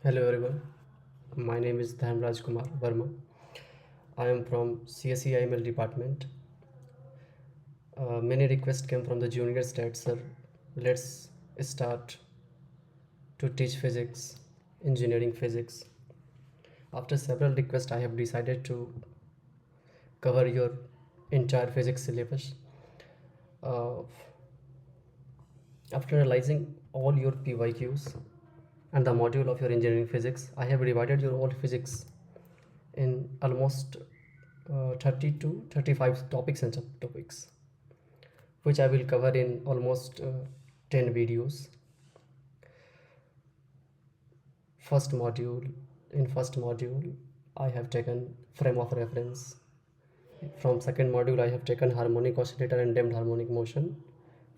Hello everyone, my name is Dhanraj Kumar Verma. I am from CSE IML department. Many requests came from the juniors that sir, let's start to teach physics, engineering physics. After several requests, I have decided to cover your entire physics syllabus. Uh, After analyzing all your PYQs and the module of your engineering physics, I have divided your all physics in almost 30 to 35 topics and subtopics, which I will cover in almost 10 videos. First module, I have taken frame of reference. From second module, I have taken harmonic oscillator and damped harmonic motion.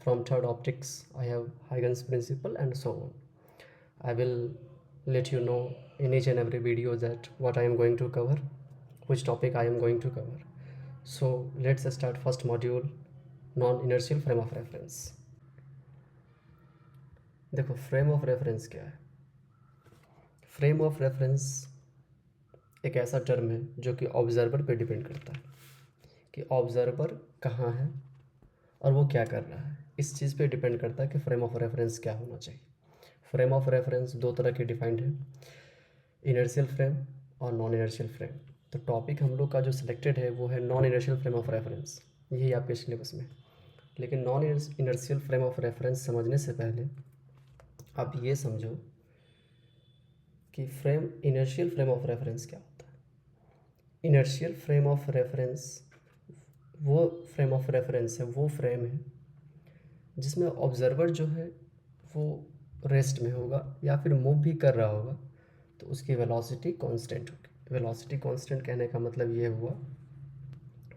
From third optics, I have Huygens principle and so on. I will let you know in each and every video that what I am going to cover, which topic I am going to cover. So let's start first module, non inertial frame of reference. देखो frame of reference क्या है। Frame of reference एक ऐसा term है जो कि observer पे depend करता है कि ऑब्जर्वर कहाँ है और वो क्या कर रहा है। इस चीज़ पे डिपेंड करता है कि फ्रेम ऑफ रेफरेंस क्या होना चाहिए। फ्रेम ऑफ रेफरेंस दो तरह के डिफाइंड है, इनर्शियल फ्रेम और नॉन इनर्शियल फ्रेम। तो टॉपिक हम लोग का जो सिलेक्टेड है वो है non inertial frame of reference, यही आपके सिलेबस में। लेकिन non inertial frame of reference समझने से पहले आप ये समझो कि इनर्शियल फ्रेम ऑफ रेफरेंस क्या होता है। इनर्शियल फ्रेम ऑफ रेफरेंस वो फ्रेम ऑफ रेफरेंस है, वो फ्रेम है जिसमें ऑब्जर्वर जो है वो रेस्ट में होगा या फिर मूव भी कर रहा होगा, तो उसकी वेलोसिटी कांस्टेंट होगी। वेलोसिटी कांस्टेंट कहने का मतलब ये हुआ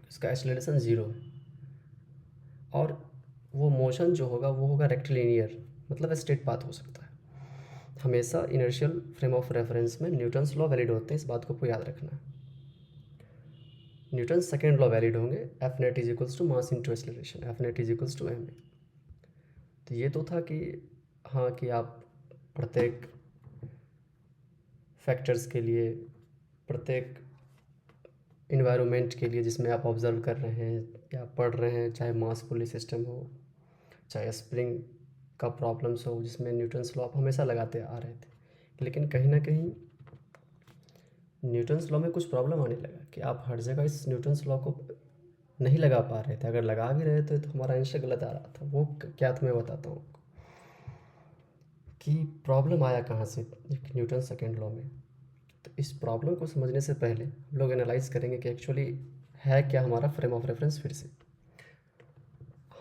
उसका एक्सेलरेशन ज़ीरो है और वो मोशन जो होगा वो होगा रेक्टिलिनियर, मतलब स्ट्रेट पाथ हो सकता है। हमेशा इनर्शियल फ्रेम ऑफ रेफरेंस में न्यूटन्स लॉ वैलिड होते हैं, इस बात को याद रखना। न्यूटन सेकेंड लॉ वैलिड होंगे, F net is equals to mass into acceleration, F net is equals to M A. तो ये तो था कि हाँ कि आप प्रत्येक फैक्टर्स के लिए, प्रत्येक इन्वायरमेंट के लिए जिसमें आप ऑब्जर्व कर रहे हैं या पढ़ रहे हैं, चाहे मास पुली सिस्टम हो, चाहे स्प्रिंग का प्रॉब्लम्स हो, जिसमें न्यूटन्स लॉ आप हमेशा लगाते आ रहे थे। लेकिन कहीं ना कहीं न्यूटन्स लॉ में कुछ प्रॉब्लम आने लगा कि आप हर जगह इस न्यूटन्स लॉ को नहीं लगा पा रहे थे। अगर लगा भी रहे थे तो हमारा आंसर गलत आ रहा था। वो क्या था मैं बताता हूँ कि प्रॉब्लम आया कहाँ से न्यूटन सेकेंड लॉ में। तो इस प्रॉब्लम को समझने से पहले हम लोग एनालाइज करेंगे कि एक्चुअली है क्या हमारा फ्रेम ऑफ रेफरेंस। फिर से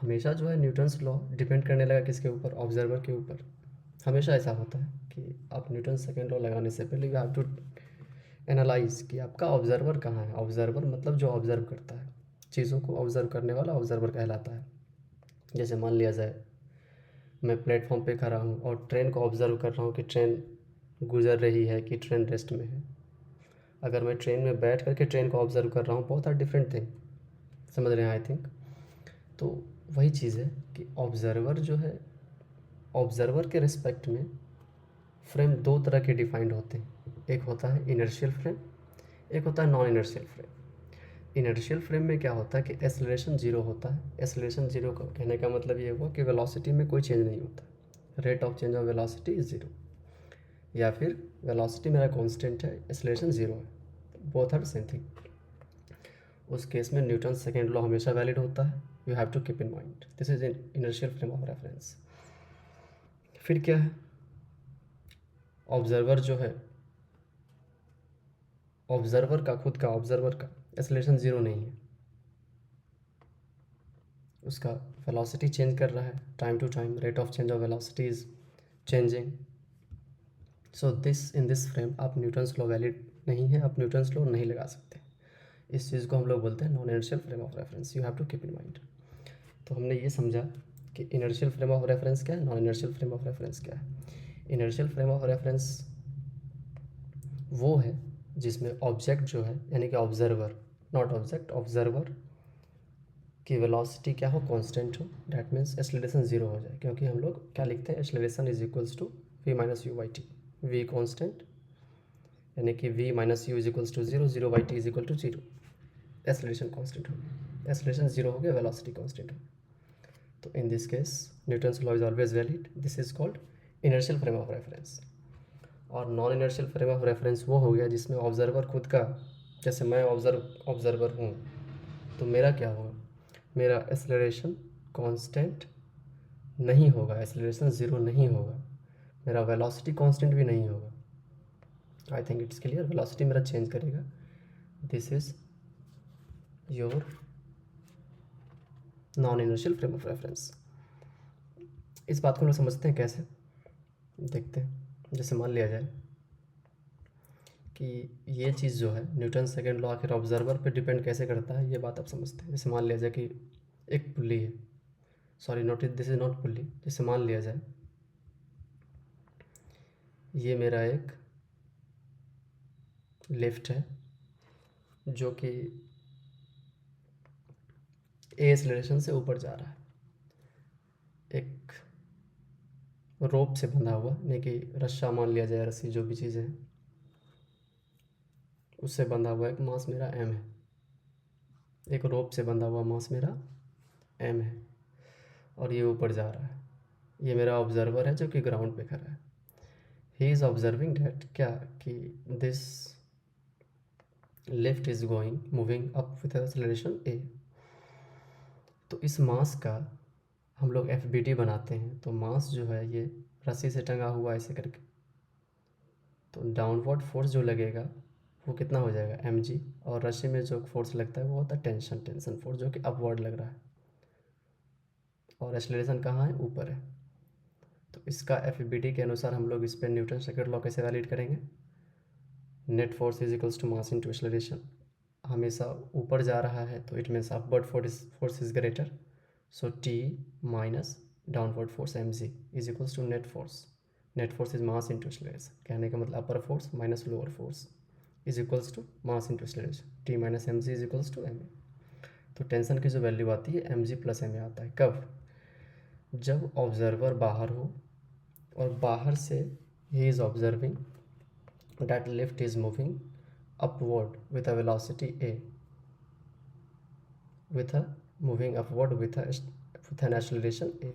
हमेशा जो है न्यूटन्स लॉ डिपेंड करने लगा किसके ऊपर, ऑब्जर्वर के ऊपर। हमेशा ऐसा होता है कि आप न्यूटन सेकेंड लॉ लगाने से पहले यू हैव टू एनालाइज कि आपका ऑब्जर्वर कहाँ है। ऑब्जर्वर मतलब जो ऑब्जर्व करता है, चीज़ों को ऑब्जर्व करने वाला ऑब्जर्वर कहलाता है। जैसे मान लिया जाए मैं प्लेटफॉर्म पे खड़ा हूँ और ट्रेन को ऑब्जर्व कर रहा हूँ कि ट्रेन गुजर रही है कि ट्रेन रेस्ट में है। अगर मैं ट्रेन में बैठ करके ट्रेन को ऑब्जर्व कर रहा हूँ, बहुत आर डिफरेंट थिंग, समझ रहे हैं आई थिंक। तो वही चीज़ है कि ऑब्जर्वर जो है, ऑब्जर्वर के रिस्पेक्ट में फ्रेम दो तरह के डिफाइंड होते हैं। एक होता है इनर्शियल फ्रेम, एक होता है non inertial frame. Inertial frame में क्या होता है कि एक्सेलरेशन ज़ीरो होता है। एक्सेलरेशन ज़ीरो का कहने का मतलब ये हुआ कि वेलोसिटी में कोई चेंज नहीं होता, rate of change of velocity is zero, या फिर वेलोसिटी मेरा कांस्टेंट है, एक्सेलरेशन ज़ीरो है, बोथ आर सेम थिंग। उस केस में न्यूटन सेकेंड लॉ हमेशा वैलिड होता है। You have to keep in mind this is in inertial frame of reference. फिर क्या है, ऑब्जर्वर जो है, ऑब्जर्वर का खुद का ऑब्जर्वर का एक्सेलरेशन ज़ीरो नहीं है, उसका वेलोसिटी चेंज कर रहा है time to time, rate of change of velocity is changing. So this in this frame आप न्यूटन्स लॉ वैलिड नहीं है, आप न्यूटन्स लॉ नहीं लगा सकते। इस चीज़ को हम लोग बोलते हैं non inertial frame of reference. You have to keep in mind. तो हमने ये समझा कि इनर्शियल फ्रेम ऑफ रेफरेंस क्या है, non inertial frame of reference क्या है। इनर्शियल फ्रेम ऑफ रेफरेंस वो है जिसमें ऑब्जेक्ट जो है, यानी कि ऑब्जर्वर, नॉट ऑब्जेक्ट, ऑब्जर्वर की वेलोसिटी क्या हो, कांस्टेंट हो। डैट मीन्स एक्सेलरेशन ज़ीरो हो जाए, क्योंकि हम लोग क्या लिखते हैं, acceleration is equals to V minus U by T. V constant, यानी कि v minus U is equals to 0, 0/t is equal to 0। Acceleration constant हो गया, एक्सेलरेशन 0 हो गया, वेलोसिटी कांस्टेंट हो गया। तो in this case Newton's law is always valid. This is called inertial frame of reference. और non inertial frame of reference वो हो गया जिसमें ऑब्जर्वर खुद का, जैसे मैं ऑब्जर्वर हूँ, तो मेरा क्या होगा, मेरा एक्सेलरेशन कांस्टेंट नहीं होगा, एक्सेलरेशन 0 नहीं होगा, मेरा वेलोसिटी कांस्टेंट भी नहीं होगा। I think it's clear. Velocity मेरा चेंज करेगा। This is your non inertial frame of reference. इस बात को हम लोग समझते हैं कैसे, देखते हैं। जैसे मान लिया जाए कि ये चीज़ जो है न्यूटन सेकेंड लॉ आखिर ऑब्जर्वर पे डिपेंड कैसे करता है, ये बात आप समझते हैं। जैसे मान लिया जाए कि एक पुल्ली है, sorry not this is not pulley. जैसे मान लिया जाए ये मेरा एक लिफ्ट है जो कि ए एक्सेलरेशन से ऊपर जा रहा है, एक रोप से बंधा हुआ, यानी कि रस्सा मान लिया जाए, रस्सी जो भी चीज़ है उससे बंधा हुआ एक मास मेरा एम है, एक रोप से बंधा हुआ मास मेरा एम है, और ये ऊपर जा रहा है। ये मेरा ऑब्जर्वर है जो कि ग्राउंड पे खड़ा है। ही इज़ ऑब्जर्विंग डैट क्या कि this lift is going moving up with acceleration a. तो इस मास का हम लोग एफ बी डी बनाते हैं। तो मास जो है ये रस्सी से टंगा हुआ ऐसे करके, तो डाउनवर्ड फोर्स जो लगेगा वो कितना हो जाएगा एम जी, और रस्सी में जो फोर्स लगता है वो होता है टेंशन फोर्स जो कि अपवर्ड लग रहा है, और एक्सेलरेशन कहाँ है, ऊपर है। तो इसका एफ बी डी के अनुसार हम लोग इस पर न्यूटन सेकंड लॉ कैसे वैलिड करेंगे, net force is equals to mass into acceleration. हमेशा ऊपर जा रहा है तो it means upward force is greater, so T minus downward force M G is equals to net force. Net force is mass into acceleration, कहने का मतलब upper force minus lower force is equals to mass into acceleration, T minus M G is equals to M A. तो tension की जो value आती है M G plus M A आता है। कब, जब ऑब्जर्वर बाहर हो और बाहर से he is observing that lift is moving upward with a velocity a, with a moving upward with an acceleration a।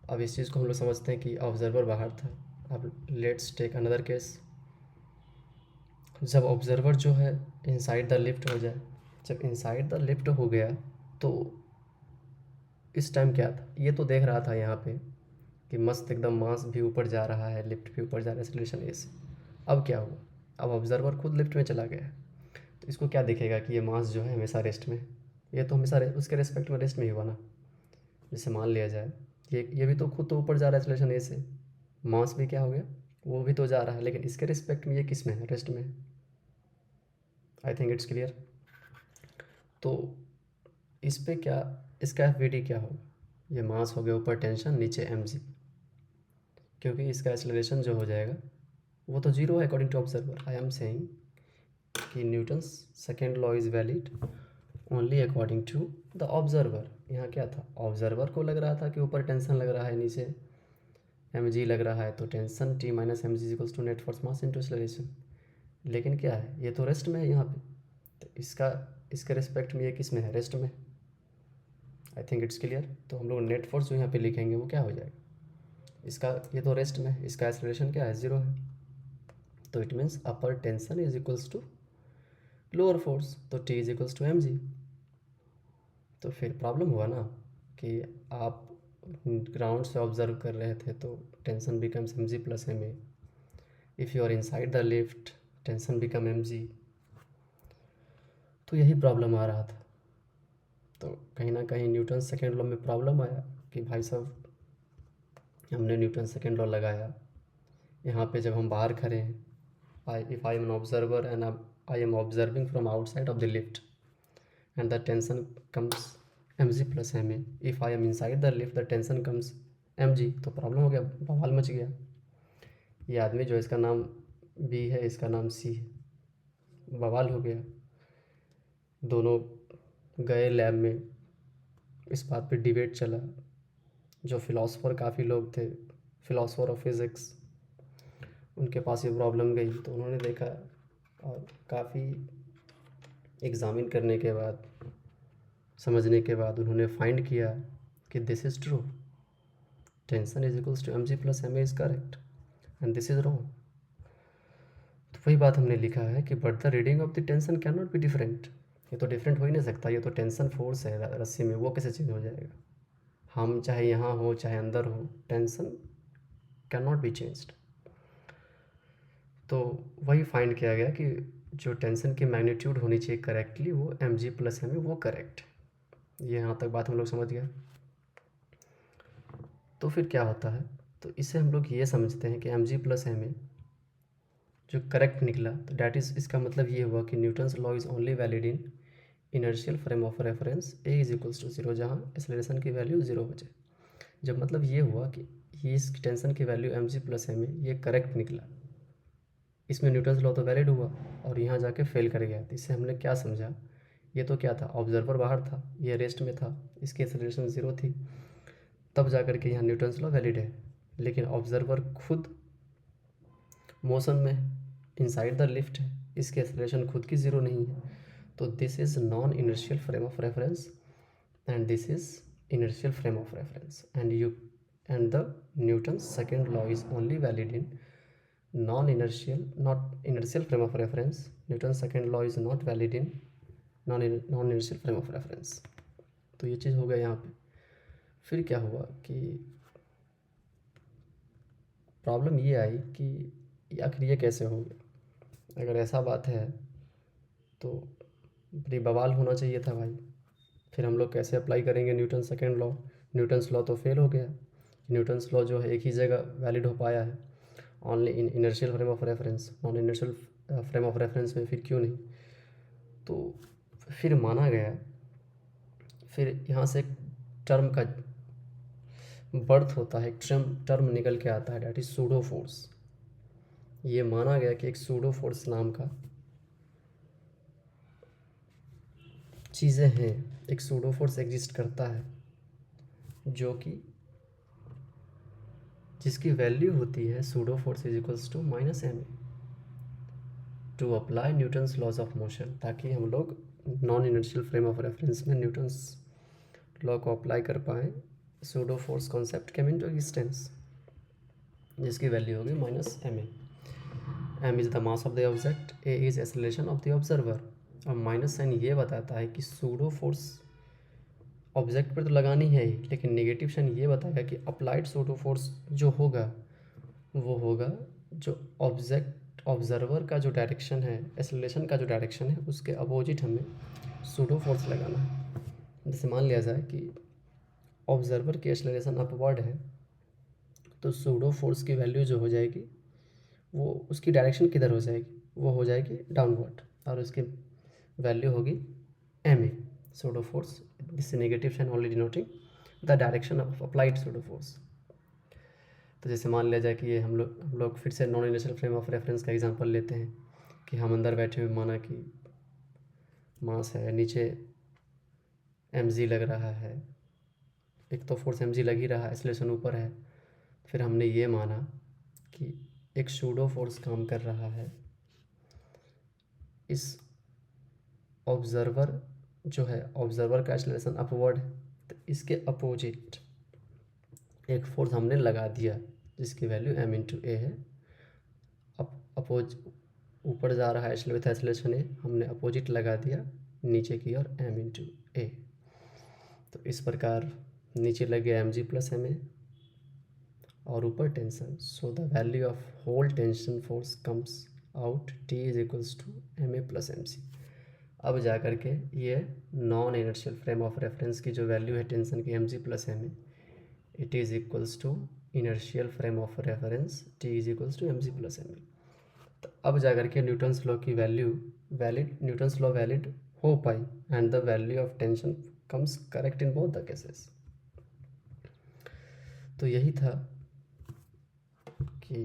अब इस चीज़ को हम लोग समझते हैं कि ऑब्जर्वर बाहर था। अब लेट्स टेक अनदर केस, जब ऑब्जर्वर जो है इनसाइड द लिफ्ट हो जाए। जब इनसाइड द लिफ्ट हो गया तो इस टाइम क्या था, ये तो देख रहा था यहाँ पे कि मस्त एकदम मास भी ऊपर जा रहा है, लिफ्ट भी ऊपर जा रहा है एक्सेलरेशन ए से। अब क्या हुआ, अब ऑब्जर्वर खुद लिफ्ट में चला गया है, तो इसको क्या दिखेगा कि ये मास जो है हमेशा रेस्ट में, ये तो हमेशा उसके रेस्पेक्ट में रेस्ट में ही हुआ ना। जैसे मान लिया जाए ये भी तो खुद तो ऊपर जा रहा है एक्सेलरेशन ए से, मास भी क्या हो गया, वो भी तो जा रहा है, लेकिन इसके रिस्पेक्ट में ये किस में है, रेस्ट में है। I think it's clear. तो इस पे क्या, इसका एफ वी डी क्या होगा, ये मास हो गया ऊपर टेंशन, नीचे एम जी, क्योंकि इसका एक्सेलरेशन जो हो जाएगा वो तो जीरो है according to observer. I am saying कि Newton's second law is valid only according to the observer. यहाँ क्या था, ऑब्जर्वर को लग रहा था कि ऊपर टेंशन लग रहा है, नीचे एम जी लग रहा है, तो tension T minus M G equals to net force mass into acceleration. लेकिन क्या है, ये तो रेस्ट में है यहाँ पे, तो इसके रिस्पेक्ट में ये किस में है, रेस्ट में। I think it's clear. तो हम लोग नेट फोर्स जो यहाँ पे लिखेंगे वो क्या हो जाएगा, इसका ये तो रेस्ट में है, इसका एक्सेलरेशन क्या है, ज़ीरो है, तो it means upper tension is equals to lower force, तो T is equals to M G. तो फिर प्रॉब्लम हुआ ना कि आप ग्राउंड से ऑब्जर्व कर रहे थे तो tension becomes M G plus M A, if you are inside the lift tension become M G. तो यही प्रॉब्लम आ रहा था। तो कहीं ना कहीं न्यूटन सेकेंड लॉ में प्रॉब्लम आया कि भाई साहब हमने न्यूटन सेकेंड लॉ लगाया, यहाँ पे जब हम बाहर खड़े हैं, if I am an observer and I am observing from outside of the lift and the tension comes mg plus ma, if I am inside the lift the tension comes mg, तो problem हो गया, बवाल much गया। ये आदमी जो इसका नाम बी है, इसका नाम सी है, बवाल हो गया। दोनों गए लैब में, इस बात पे डिबेट चला। जो फिलोसोफर काफ़ी लोग थे, फिलोसोफर ऑफ फिज़िक्स, उनके पास ये प्रॉब्लम गई तो उन्होंने देखा और काफ़ी एग्ज़ामिन करने के बाद, समझने के बाद उन्होंने फाइंड किया कि this is true, tension is equals to mg plus ma is correct and this is wrong. तो वही बात हमने लिखा है कि but the reading of the tension can not be different. ये तो डिफरेंट हो ही नहीं सकता, ये तो टेंशन फोर्स है रस्सी में, वो कैसे चेंज हो जाएगा। हम चाहे यहाँ हो चाहे अंदर हो, tension can not be changed. तो वही फाइंड किया गया कि जो टेंशन की मैग्नीट्यूड होनी चाहिए करेक्टली वो mg प्लस ma वो करेक्ट। ये यहाँ तक बात हम लोग समझ गए। तो फिर क्या होता है, तो इससे हम लोग ये समझते हैं कि mg प्लस ma जो करेक्ट निकला, तो डैट इज़, इसका मतलब ये हुआ कि Newton's law is only valid in inertial frame of reference A is equals to 0, जहाँ एक्सेलरेशन की वैल्यू 0 हो जाए। जब मतलब ये हुआ कि ये इस टेंशन की वैल्यू mg प्लस ma ये करेक्ट निकला, इसमें न्यूटन्स लॉ तो वैलिड हुआ और यहाँ जाके फेल कर गया। तो इससे हमने क्या समझा, ये तो क्या था, ऑब्जर्वर बाहर था, ये रेस्ट में था, इसकी एक्सेलरेशन 0 थी, तब जा कर के यहाँ न्यूटन्स लॉ वैलिड है। लेकिन ऑब्जर्वर खुद मोशन में इनसाइड द लिफ्ट है, इसकी एक्सेलरेशन खुद की 0 नहीं है। तो this is non inertial frame of reference and this is inertial frame of reference, and the Newton's second law is only valid in not inertial frame of reference. Newton's second law is not valid in non inertial frame of reference. तो ये चीज़ हो गया यहाँ पे। फिर क्या हुआ कि प्रॉब्लम ये आई कि आखिर ये कैसे हो गया। अगर ऐसा बात है तो बड़ी बवाल होना चाहिए था भाई। फिर हम लोग कैसे अप्लाई करेंगे Newton second law. Newton's law तो फेल हो गया। न्यूटन्स लॉ जो है एक ही जगह वैलिड हो पाया है, only in inertial frame of reference. Non inertial frame of reference में फिर क्यों नहीं। तो फिर माना गया, फिर यहाँ से एक टर्म का बर्थ होता है, एक टर्म निकल के आता है, डैट इज सूडो फोर्स। ये माना गया कि एक सूडो फोर्स नाम का चीज़ें हैं, एक सूडो फोर्स एग्जिस्ट करता है जो कि जिसकी वैल्यू होती है pseudo force is equals to minus ma to apply Newton's laws of motion, ताकि हम लोग non inertial frame of reference में न्यूटन्स लॉ को अप्लाई कर पाएँ। Pseudo force concept came into existence, जिसकी वैल्यू होगी minus ma। m is the mass of the object, a is acceleration of the observer. और माइनस साइन ये बताता है कि सूडो फोर्स ऑब्जेक्ट पर तो लगानी है ही, लेकिन नेगेटिव साइन ये बताएगा कि अप्लाइड सूडो फोर्स जो होगा वो होगा जो ऑब्जर्वर का जो डायरेक्शन है, एक्सेलरेशन का जो डायरेक्शन है, उसके अपोजिट हमें सूडो फोर्स लगाना है। जैसे मान लिया जाए कि ऑब्जर्वर की एक्सेलरेशन अपवर्ड है, तो सूडो फोर्स की वैल्यू जो हो जाएगी वो उसकी डायरेक्शन किधर हो जाएगी, वो हो जाएगी डाउनवर्ड, और उसकी वैल्यू होगी ma pseudo force. This negative sign only denoting the direction of applied pseudo force. तो जैसे मान लिया जाए कि ये हम लोग फिर से non inertial frame of reference का एग्जांपल लेते हैं कि हम अंदर बैठे हुए, माना कि मास है, नीचे mg लग रहा है, एक तो फोर्स mg लग ही रहा है, एक्सेलरेशन ऊपर है। फिर हमने ये माना कि एक सूडो फोर्स काम कर रहा है, इस ऑब्जर्वर जो है, ऑब्जर्वर का एक्सेलरेशन अपवर्ड है, तो इसके अपोजिट एक फोर्स हमने लगा दिया जिसकी वैल्यू m इंटू ए है। अपोज ऊपर जा रहा है विथ एक्सेलरेशन ए, हमने अपोजिट लगा दिया नीचे की ओर m इंटू ए। तो इस प्रकार नीचे लग गया mg प्लस ma और ऊपर tension, so the value of whole tension force comes out t is equals to ma plus mc। अब जा कर के ये non inertial frame of reference की जो वैल्यू है टेंशन की mg plus ma, it is equals to inertial frame of reference t is equals to mg plus ma। तो अब जा कर के न्यूटन्स लॉ की value valid, Newton's law valid हो पाई and the value of tension comes correct in both the cases. तो यही था कि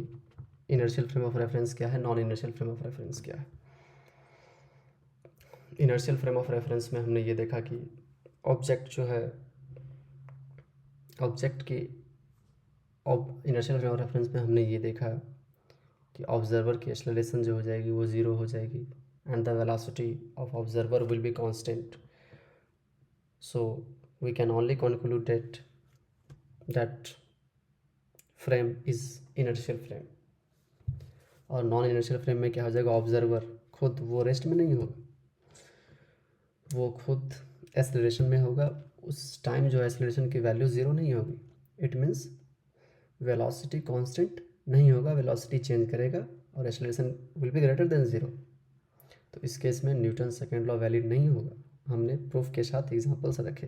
इनर्शियल फ्रेम ऑफ रेफरेंस क्या है, non inertial frame of reference क्या है। इनर्शियल फ्रेम ऑफ रेफरेंस में हमने ये देखा कि ऑब्जेक्ट जो है, ऑब्जेक्ट की इनर्शियल फ्रेम ऑफ रेफरेंस में हमने ये देखा कि ऑब्जर्वर की एक्सेलरेशन जो हो जाएगी वो ज़ीरो हो जाएगी and the velocity of observer will be constant. So we can only conclude that frame is inertial frame. और नॉन इनर्शियल फ्रेम में क्या हो जाएगा, ऑब्जर्वर खुद वो रेस्ट में नहीं होगा, वो खुद एक्सेलरेशन में होगा. उस टाइम जो एक्सेलरेशन की वैल्यू ज़ीरो नहीं होगी. इट मीन्स वेलोसिटी कांस्टेंट नहीं होगा, वेलोसिटी चेंज करेगा और acceleration will be greater than zero. तो इस केस में न्यूटन सेकेंड लॉ वैलिड नहीं होगा. हमने प्रूफ के साथ एग्जांपल्स रखे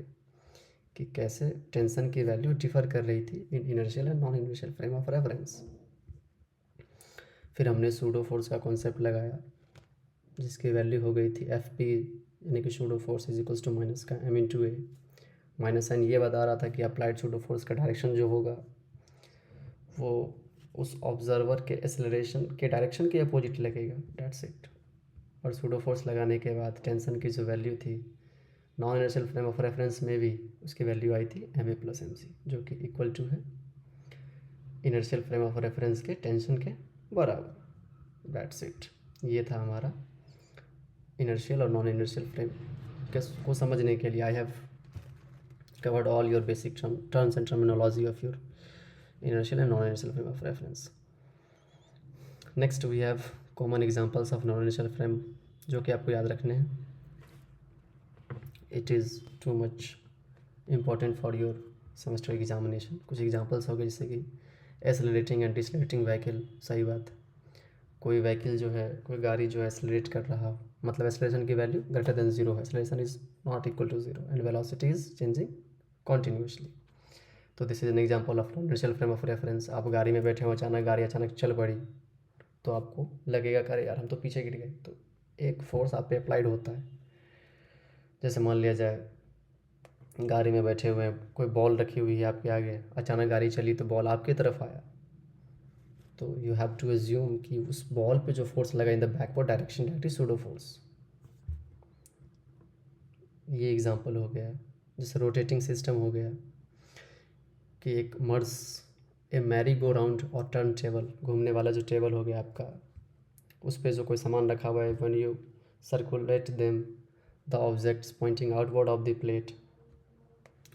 कि कैसे टेंशन की वैल्यू डिफर कर रही थी in inertial and non inertial frame of reference. फिर हमने सूडो फोर्स का कॉन्सेप्ट लगाया जिसकी वैल्यू हो गई थी एफ पी, यानी कि pseudo force is equals to minus का M into A. Minus sign ये बता रहा था कि अप्लाइड सूडो फोर्स का डायरेक्शन जो होगा वो उस ऑब्जर्वर के एक्सेलरेशन के डायरेक्शन के अपोजिट लगेगा. That's it. और सूडो फोर्स लगाने के बाद टेंशन की जो वैल्यू थी non inertial frame of reference में भी उसकी वैल्यू आई थी M A plus M C, जो कि इक्वल टू है इनर्शियल फ्रेम ऑफ रेफरेंस के टेंशन के बराबर. That's it. ये था हमारा इनर्शियल और नॉन इनर्शियल फ्रेम को समझने के लिए. I have covered all your basic terms and terminology of your inertial and non-inertial frame of reference. Next we have common examples of non-inertial frame जो कि आपको याद रखने हैं. It is too much important for your semester examination. कुछ examples हो गए जैसे कि एक्सेलरेटिंग एंड डिसलेरेटिंग व्हीकल. सही बात, कोई व्हीकल जो है, कोई गाड़ी जो है एक्सेलरेट कर रहा हो, मतलब एक्सेलरेशन की वैल्यू ग्रेटर देन जीरो है, acceleration is not equal to zero and velocity is changing continuously. तो this is an example of inertial frame of reference. आप गाड़ी में बैठे हो, अचानक गाड़ी अचानक चल पड़ी तो आपको लगेगा कि अरे यार हम तो पीछे गिर गए. तो एक फोर्स आप पे अप्लाइड होता है. जैसे मान लिया जाए गाड़ी में बैठे हुए हैं, कोई बॉल रखी हुई है आपके आगे, अचानक गाड़ी चली तो बॉल आपकी तरफ आया, तो यू हैव टू एज्यूम कि उस बॉल पे जो फोर्स लगा in the backward direction that is pseudo force. ये एग्जांपल हो गया. जैसे रोटेटिंग सिस्टम हो गया कि एक मर्स ए मैरी गो राउंड और टर्न टेबल, घूमने वाला जो टेबल हो गया आपका, उस पर जो कोई सामान रखा हुआ है, when you circulate them the objects pointing outward of the plate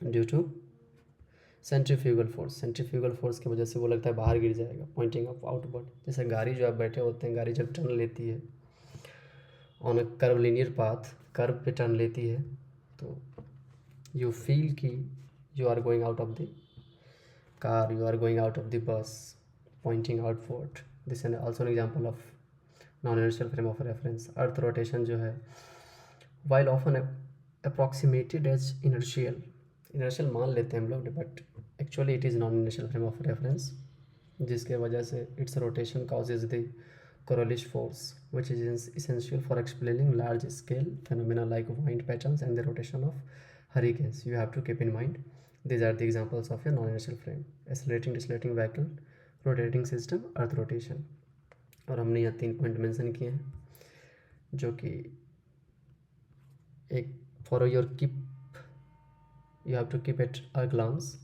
due to centrifugal force. Centrifugal force की वजह से वो लगता है बाहर गिर जाएगा, पॉइंटिंग ऑफ आउटवर्ड. जैसे गाड़ी जो आप बैठे होते हैं, गाड़ी जब टर्न लेती है on a curve linear path, curve पे टर्न लेती है, तो यू फील कि you are going out of the car, you are going out of the bus, pointing outward. This is also an example of non-inertial frame of reference. Earth rotation जो है, while often approximated as inertial मान लेते हैं हम लोग, but actually it is non-inertial frame of reference, जिसके वजह से its rotation causes the Coriolis force, which is essential for explaining large scale phenomena like wind patterns and the rotation of hurricanes. You have to keep in mind these are the examples of a non-inertial frame: accelerating, decelerating vehicle, rotating system, earth rotation. और हमने यहाँ 3 point mention किए हैं जो कि एक for your keep you have to keep at a glance.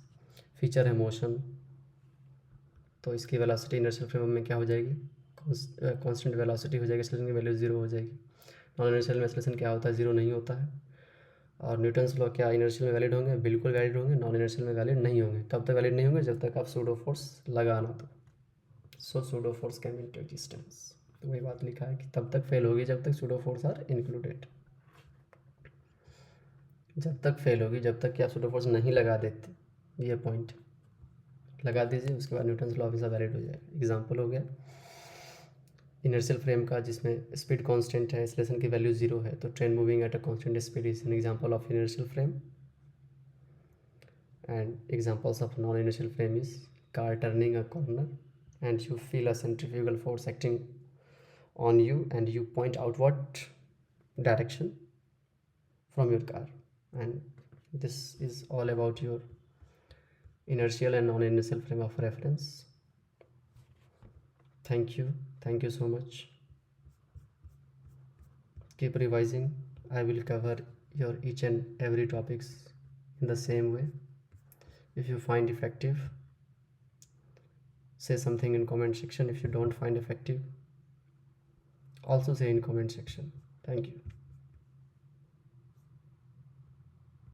Feature है motion, तो इसकी वेलोसिटी इनर्शियल फ्रेम में क्या हो जाएगी, कांस्टेंट वेलोसिटी हो जाएगी, एक्सेलरेशन की वैल्यू जीरो हो जाएगी. नॉन इनर्शियल में एक्सेलरेशन क्या होता है, जीरो नहीं होता है. और न्यूटन्स लॉ क्या इनर्शियल में वैलिड होंगे, बिल्कुल वैलिड होंगे. नॉन इनर्शियल में वैलिड नहीं होंगे. कब तक वैलिड नहीं होंगे, जब तक आप सूडो फोर्स लगाना. तो so pseudo force came into existence. तो वही बात लिखा है कि तब तक फेल होगी जब तक सूडो फोर्स आर इंक्लूडेड. जब तक फेल होगी जब तक कि आप सूडो फोर्स नहीं लगा देते. ये पॉइंट लगा दीजिए, उसके बाद न्यूटन्स लॉ हमेशा वैलिड हो जाएगा. एग्जाम्पल हो गया इनर्शियल फ्रेम का जिसमें स्पीड कांस्टेंट है, एक्सेलरेशन की वैल्यू जीरो है, तो train moving at a constant speed is an example of inertial frame. And examples of non inertial frame is car turning a corner and you feel a centrifugal force acting on you and you point outward direction from your car. And this is all about your inertial and non-inertial frame of reference. Thank you so much. Keep revising. I will cover your each and every topics in the same way. If you find effective, say something in comment section if you don't find effective. Also say in comment section. Thank you.